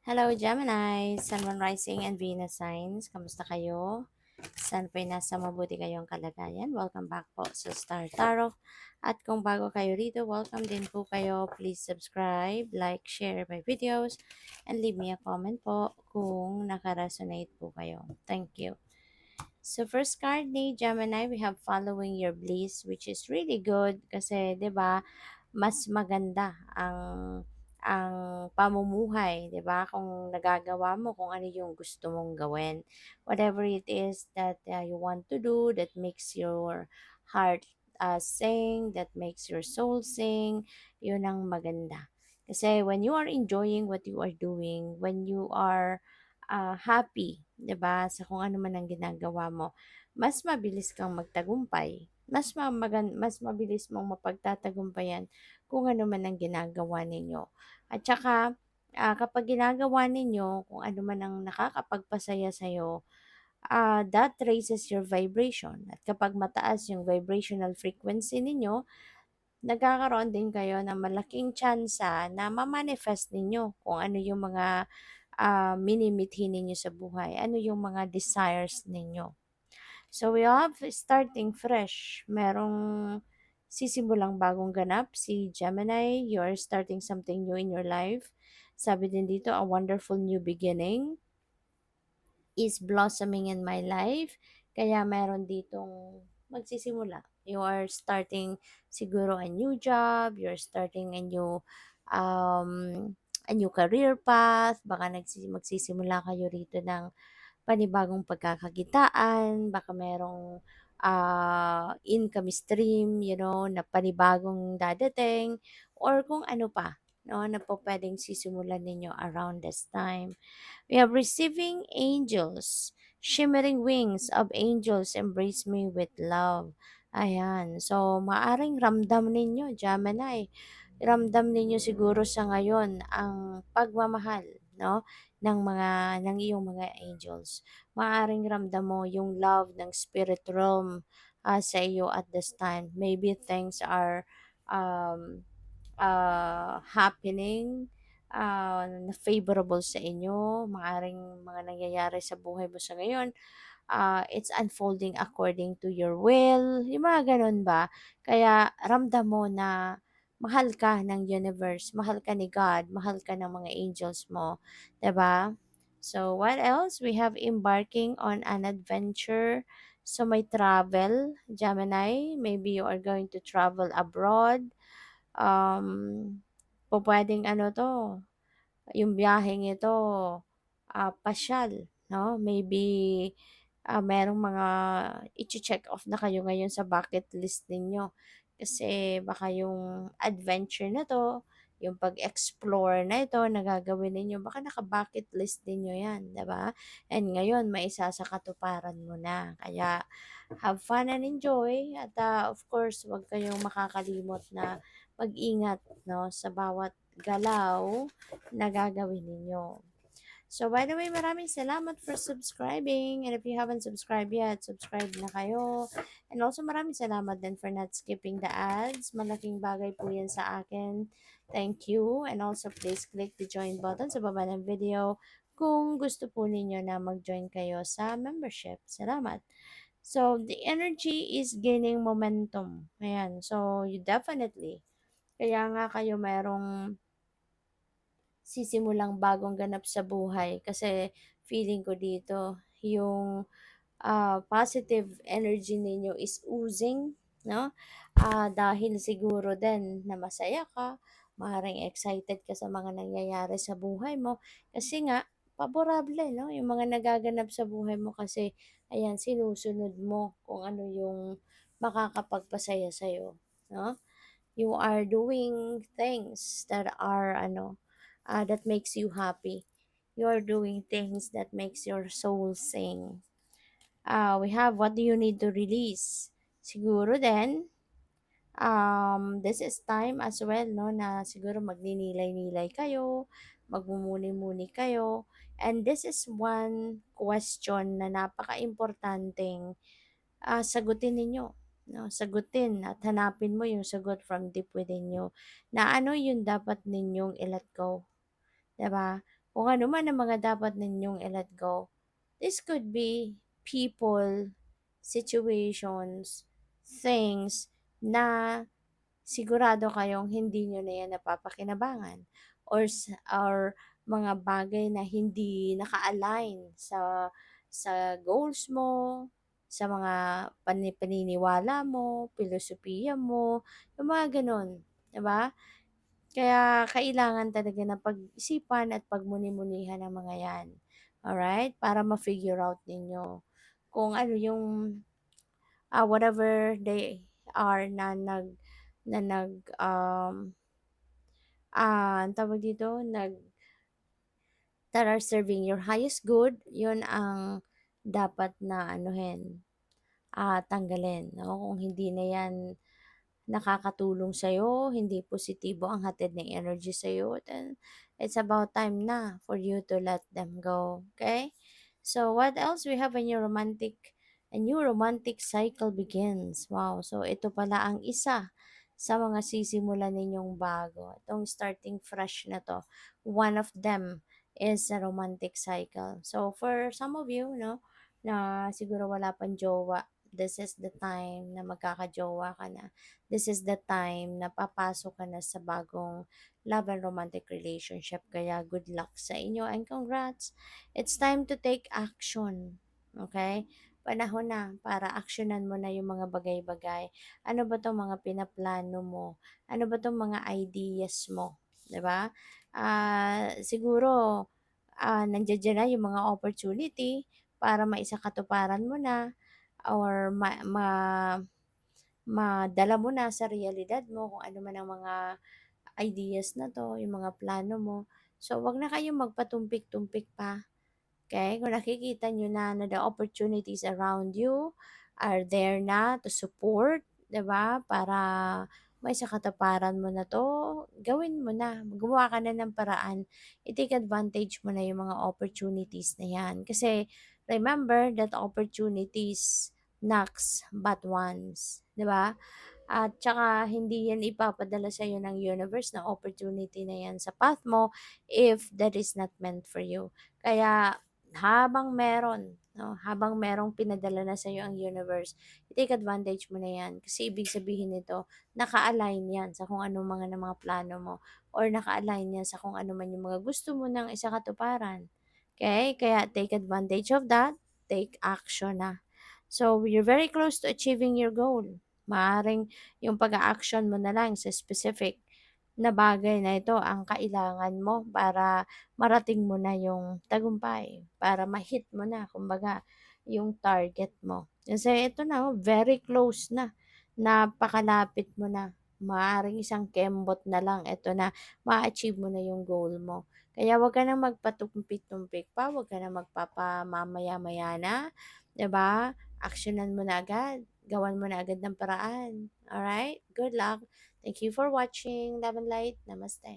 Hello, Gemini, Sun, Moon, Rising, and Venus signs. Kamusta kayo? San po'y nasa mabuti kayong kalagayan. Welcome back po sa Star Tarot. At kung bago kayo rito, welcome din po kayo. Please subscribe, like, share my videos, and leave me a comment po kung nakaresonate po kayo. Thank you. So first card ni Gemini, we have following your bliss, which is really good kasi 'di ba mas maganda ang pamumuhay, 'di ba? Kung nagagawa mo kung ano yung gusto mong gawin. Whatever it is that you want to do that makes your heart sing, that makes your soul sing, yun ang maganda. Kasi when you are enjoying what you are doing, when you are happy, 'di ba, sa kung ano man ang ginagawa mo, mas mabilis kang magtagumpay. Mas mabilis mong mapagtatagumpayan kung ano man ang ginagawa ninyo. At saka, kapag ginagawa ninyo kung ano man ang nakakapagpasaya sa'yo, that raises your vibration. At kapag mataas yung vibrational frequency ninyo, nagkakaroon din kayo ng malaking tsansa na ma-manifest ninyo kung ano yung mga minimithi ninyo sa buhay, ano yung mga desires ninyo. So we have starting fresh. Merong sisimulang bagong ganap si Gemini. You're starting something new in your life. Sabi din dito, a wonderful new beginning is blossoming in my life. Kaya meron ditong magsisimula. You are starting siguro a new job, you're starting um, a new career path, baka magsisimula kayo rito ng panibagong pagkakakitaan, baka merong income stream, na panibagong dadating, or kung ano pa, no, na po pwedeng sisimulan ninyo around this time. We have receiving angels, shimmering wings of angels embrace me with love. Ayan. So, maaring ramdam ninyo, Gemini. Ramdam ninyo siguro sa ngayon ang pagmamahal, no, ng iyong mga angels. Maaring ramdam mo yung love ng spirit realm sa iyo at this time. Maybe things are um, happening na favorable sa inyo, maaring mga nangyayari sa buhay mo sa ngayon, it's unfolding according to your will, yung mga ganun ba? Kaya ramdam mo na mahal ka ng universe, mahal ka ni God, mahal ka ng mga angels mo, 'di ba? So what else? We have embarking on an adventure. So may travel, Gemini, maybe you are going to travel abroad. Um, Pupuwedeng ano 'to, yung biyaheng ito, pasyal, 'no? Maybe, merong mga iche-check off na kayo ngayon sa bucket list ninyo. Kasi baka yung adventure na 'to, yung pag-explore na ito na gagawin ninyo, baka naka-bucket list ninyo 'yan, 'di ba? And ngayon maisa sa katuparan mo na. Kaya have fun and enjoy at, of course, 'wag kayong makakalimot na mag-ingat, 'no, sa bawat galaw na gagawin ninyo. So, by the way, maraming salamat for subscribing. And if you haven't subscribed yet, subscribe na kayo. And also, maraming salamat din for not skipping the ads. Malaking bagay po yan sa akin. Thank you. And also, please click the join button sa baba ng video kung gusto po ninyo na mag-join kayo sa membership. Salamat. So, the energy is gaining momentum. Ayan. So, you definitely, kaya nga kayo mayroong sisimulang bagong ganap sa buhay kasi feeling ko dito yung positive energy ninyo is oozing, no? Dahil siguro din na masaya ka, maaaring excited ka sa mga nangyayari sa buhay mo kasi nga favorable, no? Yung mga nagaganap sa buhay mo kasi ayan sinusunod mo kung ano yung makakapagpasaya sa no? You are doing things that are that makes you happy. You are doing things that makes your soul sing. We have what do you need to release. Siguro din, this is time as well, no, na siguro magninilay-nilay kayo, magmumuni-muni kayo. And this is one question na napaka-importanting sagutin ninyo. No, sagutin at hanapin mo yung sagot from deep within you na ano yung dapat ninyong i-let go, 'di ba? kung ano man ang mga dapat ninyong i-let go. This could be people, situations, things na sigurado kayong hindi nyo na yan napapakinabangan, or mga bagay na hindi naka-align sa goals mo, sa mga paniniwala mo, filosofiya mo, yung mga ganun, 'di ba? Kaya kailangan talaga na pag-isipan at pagmuni-munihan ang mga 'yan. Alright? Para ma-figure out ninyo kung ano yung whatever they are ang tawag dito, that are serving your highest good, yun ang dapat na anuhin, tanggalin, no? Kung hindi na yan nakakatulong sa'yo, hindi positibo ang hatid ng energy sa'yo, then it's about time na for you to let them go. Okay? So what else we have a new romantic cycle begins. Wow. So ito pala ang isa sa mga sisimulan ninyong bago. Itong starting fresh na to. One of them is a romantic cycle. So for some of you, no, na siguro wala pang jowa, this is the time na magkakajowa ka na. This is the time na papasok ka na sa bagong love and romantic relationship. Kaya good luck sa inyo and congrats. It's time to take action. Okay? Panahon na para aksyonan mo na yung mga bagay-bagay. Ano ba tong mga pinaplano mo? Ano ba tong mga ideas mo? 'Di ba? Siguro nandiyan na yung mga opportunity para maisakatuparan mo na or madala mo na sa realidad mo kung ano man ang mga ideas na 'to, yung mga plano mo. So, 'wag na kayong magpatumpik-tumpik pa. Okay, kung nakikita niyo na the opportunities around you are there na to support, 'di ba? Para maisakatuparan mo na 'to, gawin mo na. Gumawa ka na ng paraan. I-take advantage mo na yung mga opportunities na 'yan. Kasi remember that opportunities knocks but once, 'di ba? At tsaka hindi yan ipapadala sa'yo ng universe na opportunity na yan sa path mo if that is not meant for you. Kaya habang meron, no, habang merong pinadala na sa'yo ang universe, i-take advantage mo na yan. Kasi ibig sabihin nito, naka-align yan sa kung ano mga na mga plano mo or naka-align yan sa kung ano man yung mga gusto mo ng isakatuparan. Okay? Kaya take advantage of that, take action na. So, you're very close to achieving your goal. Maaring yung pag-a-action mo na lang sa specific na bagay na ito ang kailangan mo para marating mo na yung tagumpay, para ma-hit mo na, kumbaga, yung target mo. Kasi ito na, very close na. Napakalapit mo na. Maaring isang kembot na lang, ito na, ma-achieve mo na yung goal mo. Kaya wag ka nang magpatumpik-tumpik pa, wag ka nang magpapamamaya-maya na, 'di ba? Aksyonan mo na agad, gawan mo na agad ng paraan. Alright? Good luck. Thank you for watching. Love and light. Namaste.